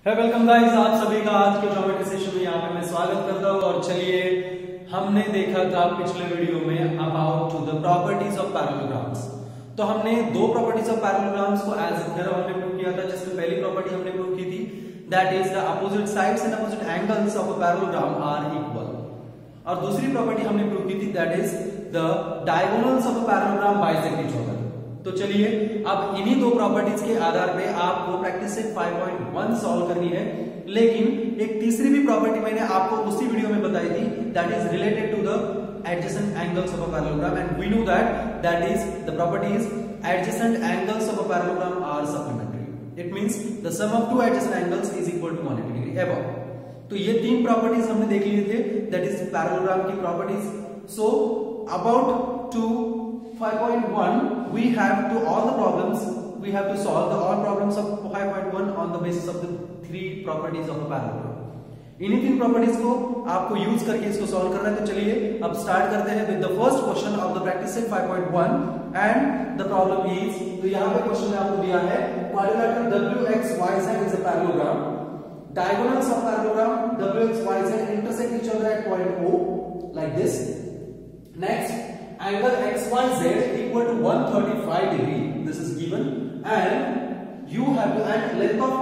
है welcome guys, आप सभी का आज के ज्योमेट्री सेशन में यहाँ पे मैं स्वागत करता हूँ। और चलिए, हमने देखा था पिछले वीडियो में about two the properties of parallelograms. तो हमने दो प्रॉपर्टीज ऑफ पैरेललोग्राम्स को एज ए थ्योरम हमने प्रूव किया था, जिसमें पहली प्रॉपर्टी हमने प्रूव की थी that is the opposite sides and opposite angles of a parallelogram are equal. और दूसरी प्रॉपर्टी हमने प्रूव की थी that is the diagonals of a parallelogram bisect each other. तो चलिए, अब इन्हीं दो प्रॉपर्टीज के आधार पे आपको प्रैक्टिस सेट 5.1 सॉल्व करनी है। लेकिन एक तीसरी भी प्रॉपर्टी मैंने आपको उसी वीडियो में बताई थी that is related to the adjacent angles of a parallelogram, and we know that is the property is adjacent angles of a parallelogram are supplementary. It means the sum of two adjacent angles is equal to 180 degree above. तो ये तीन properties हमने देख लिए थे, that is parallelogram की properties. So about to 5.1 we have to all the problems we have to solve the all problems of 5.1 on the basis of the three properties of a parallelogram। इन्हीं तीन properties को आपको use करके इसको solve करना है। तो चलिए अब स्टार्ट करते हैं with the first question of the practice set 5.1 and the problem is, तो यहां पे क्वेश्चन में आपको दिया है quadrilateral WXYZ is a parallelogram, diagonals of parallelogram WXYZ intersect each other at point O like this. Next, angle XYZ equal to 135 degree, this is given, and you have to and length of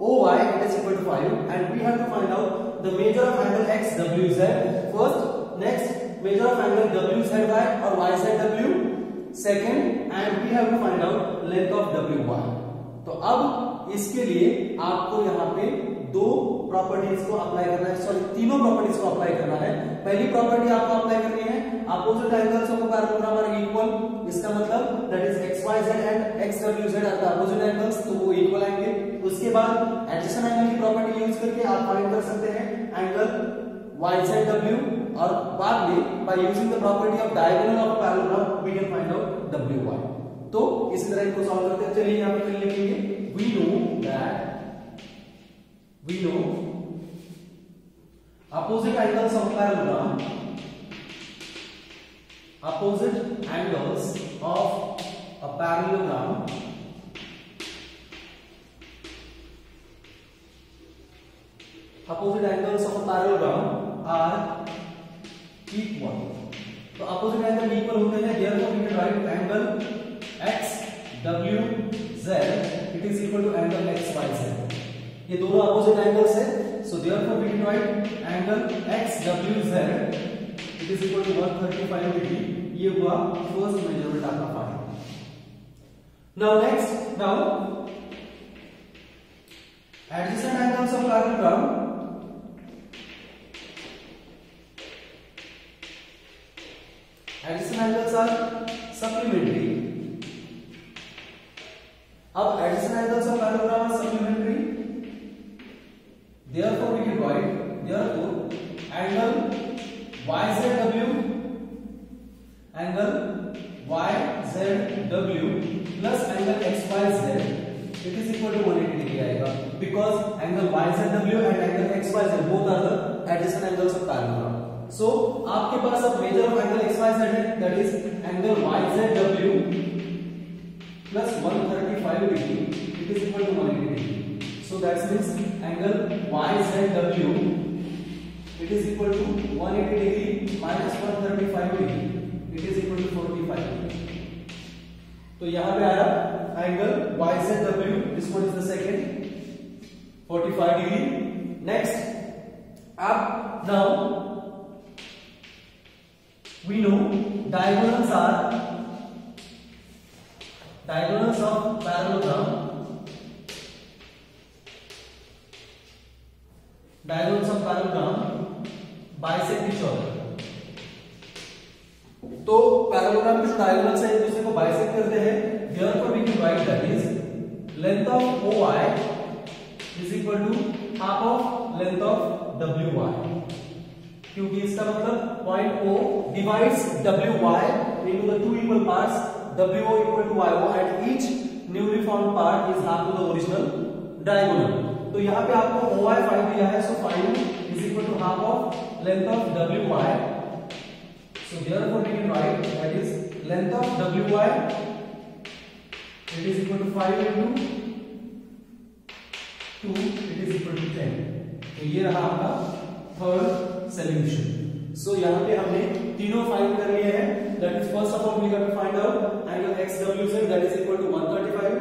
OY it is equal to 5, and we have to find out the measure of angle XWZ first. Next, measure of angle WZY or YZW second, and we have to find out length of WY। तो अब इसके लिए आपको यहाँ पे दो properties को apply करना है, सॉरी तीनों प्रॉपर्टीज को अप्लाई करना है। पहली प्रॉपर्टी आपको अप्लाई करनी है opposite angles of a parallelogram are equal. इसका मतलब that is XYZ and XWZ are the opposite angles, तो वो इक्वल आएंगे। उसके बाद एडजेसेंट एंगल की प्रॉपर्टी यूज करके आप फाइंड कर सकते हैं एंगल YZW, और बाद में by using the property of diagonal of parallelogram we can find out WY। तो इसी तरह इनको सॉल्व करते हैं। चलिए यहां पे लिखेंगे we know opposite angles of parallelogram, opposite angles of a parallelogram opposite angles of a parallelogram are equal। तो opposite angle equal होते हैं, therefore we can write angle XWZ it is equal to angle XYZ। ये दोनों opposite angles है, so therefore we can write angle XWZ it is equal to 135 degree. ये हुआ first measurement आपका find. Now next, now adjacent angles of parallelogram, adjacent angles are supplementary. अब adjacent angles of parallelogram are supplementary, therefore we can write therefore angle YZW plus angle XYZ it is equal to 180 degree आएगा, because angle YZW and angle XYZ both are the adjacent angles of parallelogram। so आपके पास अब measure of angle XYZ है, that is angle YZW plus 135 degree it is equal to 180 degree। So that means angle YZW it is equal to 180 degree minus 135 degree it is equal to 45 degree। तो यहां पे आया angle YZW, this one is the second 45 degree। next, अब now we know diagonals of parallelogram, diagonals of parallelogram bisect each other। तो parallelogram के जो diagonals हैं एक दूसरे को बाइसेक्ट करते हैं, therefore we can write that is length of OI is equal to half of length of WY, क्योंकि इसका मतलब point O divides WY into the two equal parts, WO equal to YO, and each newly formed part is half to the original diagonal। तो यहाँ पे आपको OY find दिया है, so find is equal to half of length of WY। so therefore we can write that is length of WY it is equal to 5 into 2 it is 10। तो ये रहा आपका थर्ड सॉल्यूशन। सो यहाँ पे हमने तीनों फाइंड कर लिए हैं। That is first of all we have to find out angle XWZ that is equal to 135,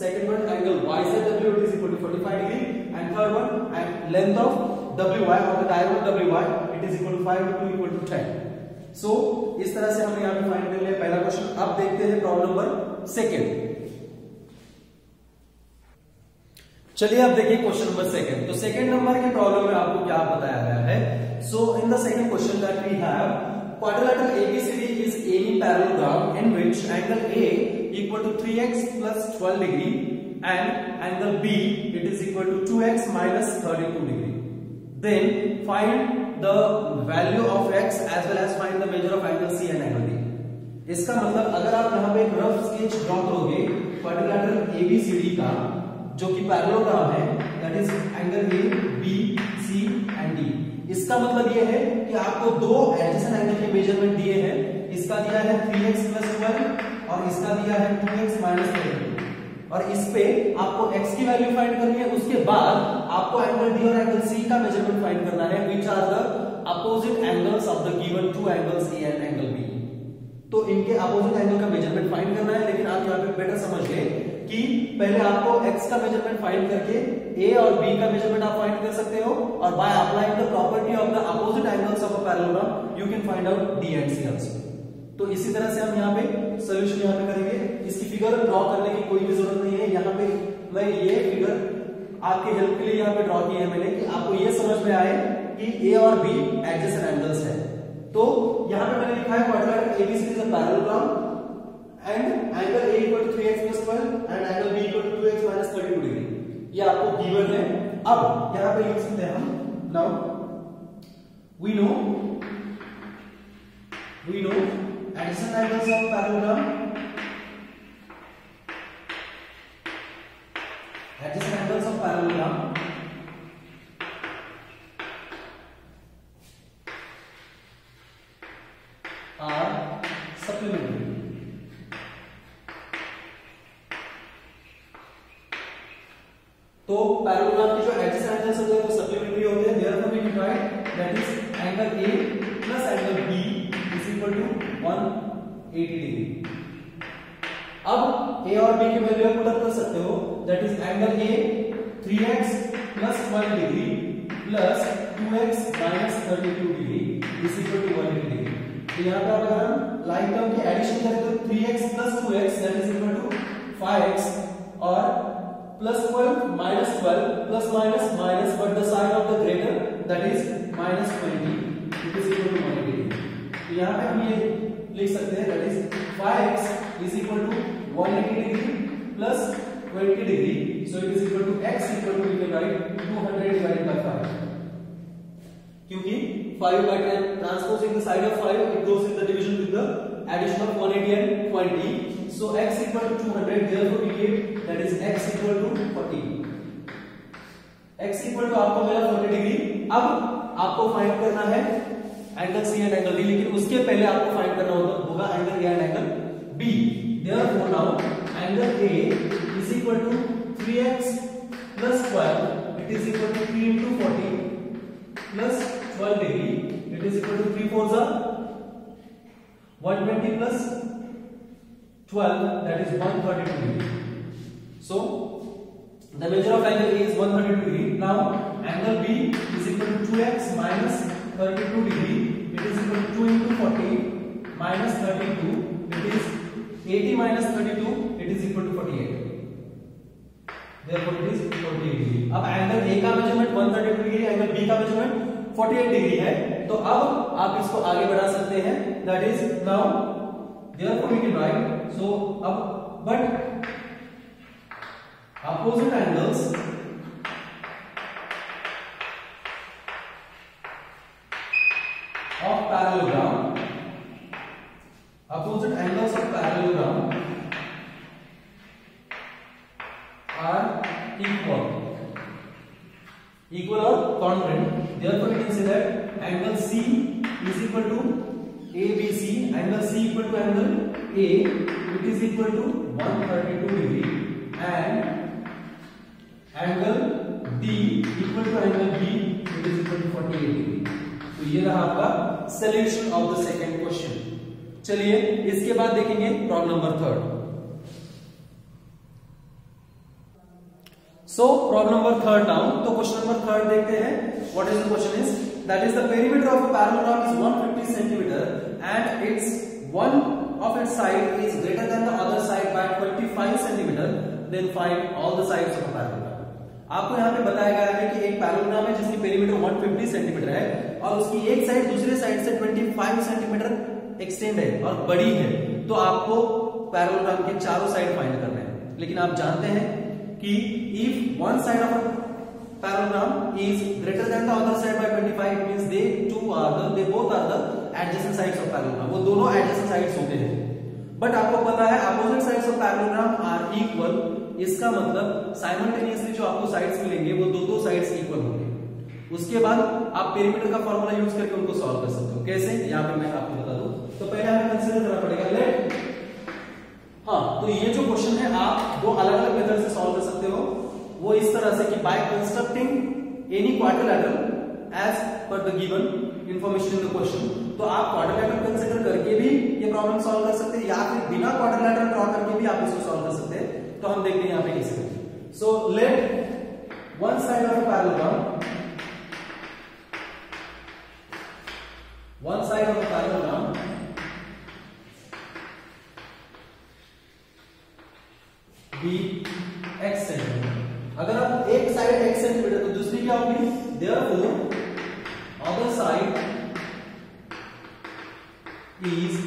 second one angle YZW it is equal to 45 degree, and third one and length of WY और the diameter WY it is equal to 5 to 2 equal to 10। So इस तरह से हमने यहाँ पे find कर लिया पहला क्वेश्चन। अब देखते हैं प्रॉब्लम नंबर सेकंड। चलिए अब देखिए क्वेश्चन नंबर सेकंड। तो सेकंड नंबर की प्रॉब्लम में आपको क्या बताया गया है। So in the second question that we have quadrilateral ABCD is any parallelogram in which angle A equal to 3x plus 12 degree and angle B it is equal to 2x minus 32 degree. Then find the value of x as well as find the measure of angle C and angle D. इसका मतलब अगर आप यहाँ पे rough sketch draw करोगे quadrilateral ABCD का जो कि पैरेललोग्राम है that is angle A, B, C and D। इसका मतलब ये है कि आपको दो एडजेसेंट एंगल के मेजरमेंट दिए हैं। इसका दिया है 3x plus 12 और इसका दिया है 2x minus 32 और इस पे आपको x की वैल्यू फाइंड करनी है। उसके बाद आपको एंगल D और एंगल C का मेजरमेंट फाइंड करना है which are the opposite angles of the given two angles A and angle B। तो इनके अपोजिट एंगल का मेजरमेंट फाइंड करना है। लेकिन आप यहाँ पे बेटर समझ गए कि पहले आपको x का मेजरमेंट फाइंड करके a और b का मेजरमेंट आप फाइंड कर सकते हो और by applying the property of the opposite angles of a parallelogram you can find out d and c also. तो इसी तरह से हम यहाँ पे सॉल्यूशन यहाँ पे करेंगे। इसकी फिगर ड्रॉ करने की कोई भी जरूरत नहीं है। यहाँ पे मैं ये फिगर आपके हेल्प के लिए यहाँ पे ड्रॉ की है मैंने कि आपको ये समझ में आए कि a और b एडजेसेंट एंगल्स है। तो यहाँ पे मैंने लिखा है quadrilateral ABCD is a parallelogram and angle A equal to 3x plus 12 and angle B equal to 2x minus 32 degree। ये आपको गिवन है। अब यहाँ पे लिख सकते हैं हम now we know adjacent angles of parallelogram are supplementary। तो पैरेललोग्राम की जो एडजेसेंट एंगल्स होते हैं वो सप्लीमेंट्री होते हैं। Therefore we can write that is angle A plus angle B is equal to 180 degree. अब A और B की वैल्यू आप पुट अप कर सकते हो that is angle A 3x plus 12 degree plus 2x minus 32 degree is equal to 180 degree. तो यहाँ पे अगर हम लाइन टर्म की एडिशन करें तो 3x plus 2x that is equal to 5x और plus 12 minus 12 plus minus minus but the sign of the greater that is minus 20 it is equal to 180। तो यहाँ पे हम ये लिख सकते हैं that is 5x is equal to 180 degree plus 20 degree so it is equal to x equal to we can write 200 divided by 5 क्योंकि 5 by transposing the side of 5 it goes in the division with the addition of 180 and 20 so x equal to 200 therefore we get that is x equal to 40। x equal to आपको मिला 40 degree. अब आपको find करना है angle C and angle D लेकिन उसके पहले आपको फाइंड करना होगा angle A and angle B। therefore now angle A is equal to 3x plus 12 it is equal to 3 into 40 plus 12 degree it is equal to 3 4s are 120 plus 12 that is 132 degree। So the measure of angle A is 132 degree। Now angle B is equal to 2x minus 32 degree it is equal to 2 into 40 minus 32 it is 80 minus 32 it is equal to 48 therefore it is 48 degree। अब angle A का measurement 132 degree angle B का measurement 48 degree है। तो अब आप इसको आगे बढ़ा सकते हैं that is now therefore we can write so अब but opposite angles of parallelogram are equal or congruent therefore we can say that angle C is equal to ABC angle C equal to angle A it is equal to 132 degree and angle D equal to angle B, it is equal to 48 degree. तो ये रहा आपका solution of the second question. चलिए इसके बाद देखेंगे problem number third. So problem number third now, तो question number third देखते हैं। What is the question is that is the perimeter of a parallelogram is 150 centimetre and it's one of its side is greater than the other side by 25 centimeter, then find all the sides of a parallelogram। आपको यहाँ पे बताया गया है कि एक parallelogram है जिसकी पेरीमीटर 150 सेंटीमीटर है और उसकी एक साइड दूसरे साइड से 25 सेंटीमीटर एक्सटेंड है और बड़ी है, तो आपको पैरेललोग्राम के चारों साइड फाइंड करने हैं। लेकिन आप जानते हैं कि if one side of a parallelogram is greater than the other side by 25, it means they both are the adjacent sides of parallelogram। वो दोनों adjacent sides होते हैं। बट आपको पता है opposite sides of parallelogram are equal, इसका मतलब simultaneously जो आपको साइड्स मिलेंगे वो दो साइड्स इक्वल होंगे। उसके बाद आप पेरीमीटर का फॉर्मूला यूज करके उनको सॉल्व कर सकते हो। कैसे, यहाँ पे मैं आपको बता दूं। तो पहले हमें कंसीडर करना पड़ेगा लेट, हाँ, तो ये जो क्वेश्चन है आप दो अलग अलग मेथड से सॉल्व कर सकते हो। वो इस तरह से कि by constructing any quadrilateral as per the given information in the question, तो आप क्वाड्रिलेटरल कंसीडर करके भी ये प्रॉब्लम सॉल्व कर सकते हैं या फिर बिना क्वाड्रिलेटरल ड्रॉ करके भी आप इसको सॉल्व कर सकते हैं। तो हम देखते हैं यहाँ पे कैसे करेंगे। So let one side of a parallelogram, one side of a parallelogram be x centimetre. अगर आप एक साइड x सेंटीमीटर तो दूसरी क्या होगी, therefore other side is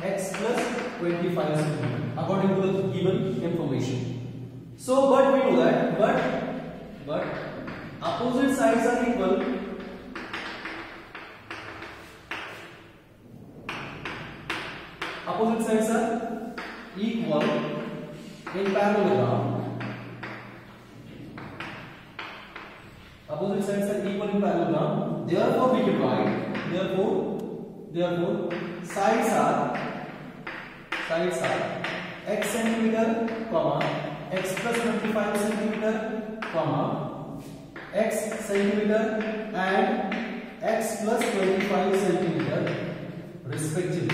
x plus 25 centimeter according to the given information. So but we know that but opposite sides are equal, opposite sides are equal in parallelogram, opposite sides are equal in parallelogram, therefore we can write therefore sides are x centimeter comma x plus 25 centimeter comma x centimeter and x plus 25 centimeter respectively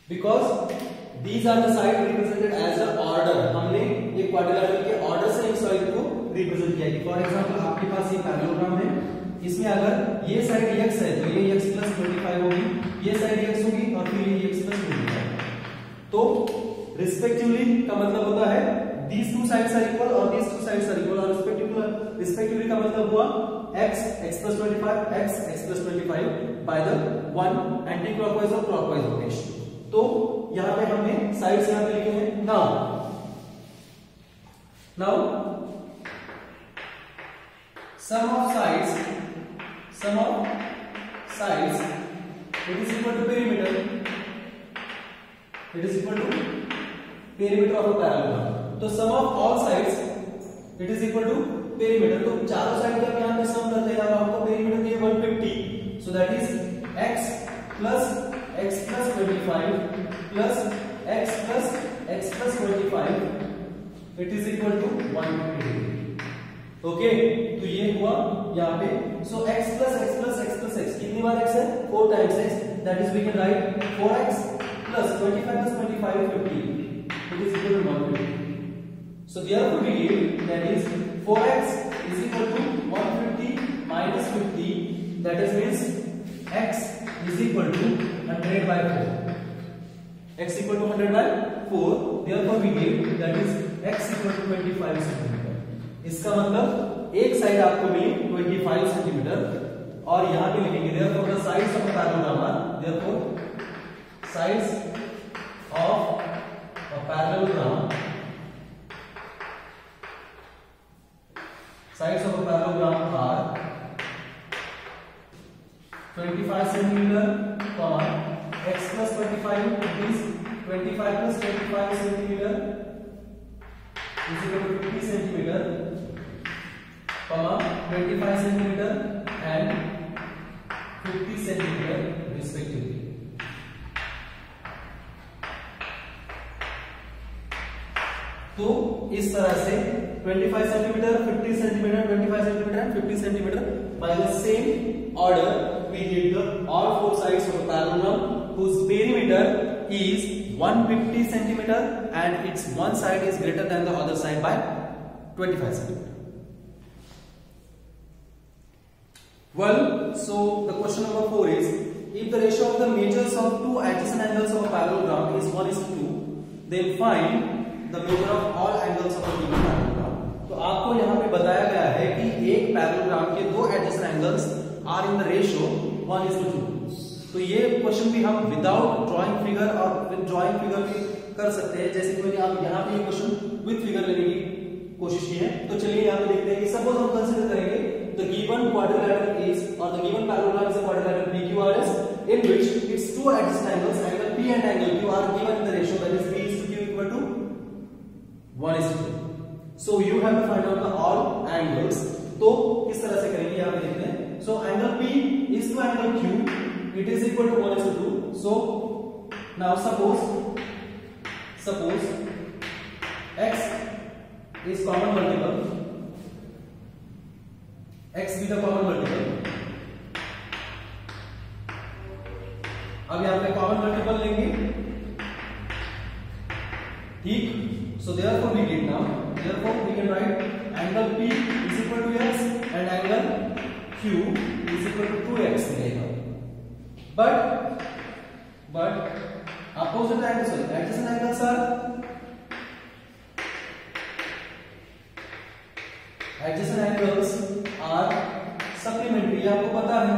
because these are the sides represented as a order। हमने ये quadrilateral के order से एक side को represent किया है। For example आपके पास ये पैरेललोग्राम है, इसमें अगर ये साइड x है तो ये x plus 25 होगी, ये साइड x होगी और फिर ये x plus 25। तो रिस्पेक्टिवली का मतलब होता है these two sides are equal और these two sides are equal, और रिस्पेक्टिवली का मतलब हुआ x plus 25 x plus 25 by the one anti-clockwise और clockwise rotation। तो यहां पे हमने साइड्स यहां पे लिखे हैं। Now sum of sides it is equal to perimeter, it is equal to perimeter of a parallelogram। तो sum of all sides it is equal to perimeter। तो चारों साइड का यहां पे सम करते हैं, आपको पेरीमीटर दिए 150, so that is x plus 25 plus x plus 25 it is equal to 150। Okay, तो ये हुआ यहाँ पे। सो x plus कितनी बार x है, 4 times x, that is we can write 4x plus 25 plus 25 50, it is equal to 150। so therefore we get that is 4x is equal to 150 minus 50, that is means x is equal to 100 by 4, x equal to 100 by 4, therefore we get that is x equal to 25 centimetre. इसका मतलब एक side आपको मिली 25 centimetre और यहां पे लिखेंगे therefore the sides of a parallelogram are therefore sides of a parallelogram are 25 centimeter comma x plus 25 is 25 plus 25 centimeter is equal to 50 centimeter comma 25 centimeter and 50 centimeter respectively। तो इस तरह से 25 centimetre, 50 centimetre, 25 centimetre and 50 centimetre by the same order we get the all four sides of a parallelogram whose perimeter is 150 centimeter and its one side is greater than the other side by 25 centimeter. Well, so the question number 4 is, if the ratio of the measures of two adjacent angles of a parallelogram is 1:2, then find the measure of all angles of a given parallelogram. तो आपको यहाँ पे बताया गया है कि एक parallelogram के दो adjacent angles are in the ratio 1:2. तो ये क्वेश्चन भी हम विदाउट ड्राइंग फिगर और विद ड्राइंग फिगर भी कर सकते हैं, जैसे कि मैंने आप यहाँ पे ये क्वेश्चन विद फिगर लेने की कोशिश की है. तो चलिए यहाँ पे देखते हैं कि सपोज हम कंसीडर करेंगे द गिवन क्वाड्रिलेटरल इज और the given parallelogram is a quadrilateral PQRS in which its two adjacent angles, angle P and angle Q, are given in the ratio that is P:Q equal to 1:2. So you have to find out the all angles. तो किस तरह से करेंगे यहाँ पे देखते हैं. So angle P is to angle Q, it is equal to 1:2. So now suppose x is common multiple, x be the common multiple. अब यहाँ पे कॉमन मल्टीपल लेंगे, ठीक. So therefore we get now, therefore we can write angle P is equal to x and angle Q is equal to 2x मिलेगा. But opposite angles, adjacent angles are supplementary, आपको पता है.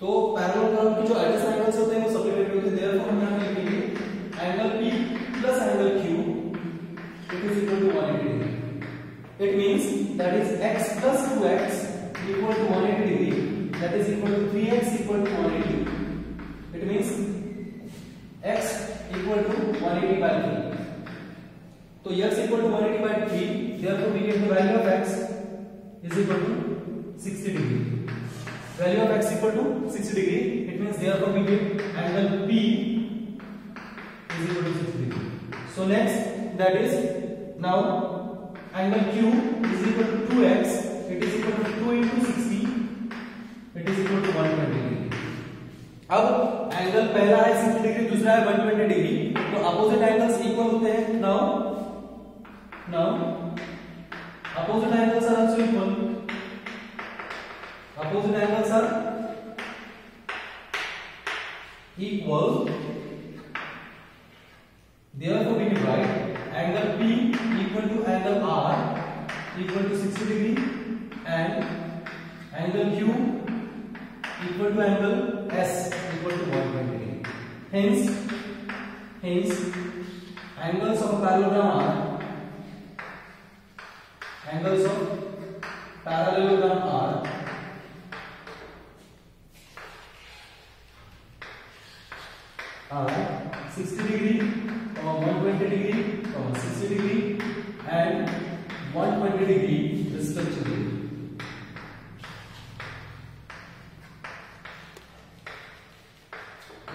तो parallelogram की जो adjacent angles होते हैं वो सप्लीमेंट्री होते हैं. देयरफॉर हम यहां पे लिखेंगे angle P plus angle Q it is equal to 180 degree. It means that is x plus 2x equal to 180 degree, that is equal to 3x equal to 180. It means x equal to 180 by 3. तो x equal to 180 by 3, therefore we get the value of x is equal to 60 degree. Value of x equal to 60 degree. It means therefore we get angle P is equal to 60 degree. So next, that is now angle Q is equal to 2x. It is equal to 2 into 60. It is equal to 120 degree. अब angle पहला है 60 degree, दूसरा है 120 degree. तो opposite angles equal होते हैं. now opposite angles are also equal. Opposite angles are equal. Therefore, we can write angle P equal to angle R equal to 60 degree and angle Q equal to angle S equal to 120 degree. Hence, angles of a parallelogram are are 60 degree, 120 degree, 60 degree and 120 degree respectively.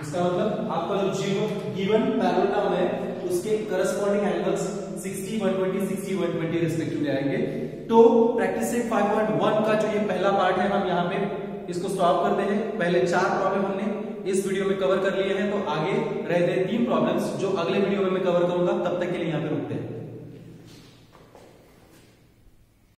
इसका मतलब आपका जो given parallelogram है उसके corresponding angles 60, 120, 60, 120 respectively आएंगे. तो practice set 5.1 का जो ये पहला पार्ट है हम यहाँ पे इसको सॉल्व करते हैं. पहले 4 प्रॉब्लम हमने इस वीडियो में कवर कर लिए हैं, तो आगे रहते हैं 3 प्रॉब्लम्स जो अगले वीडियो में मैं कवर करूंगा. तब तक के लिए यहाँ पे रुकते हैं.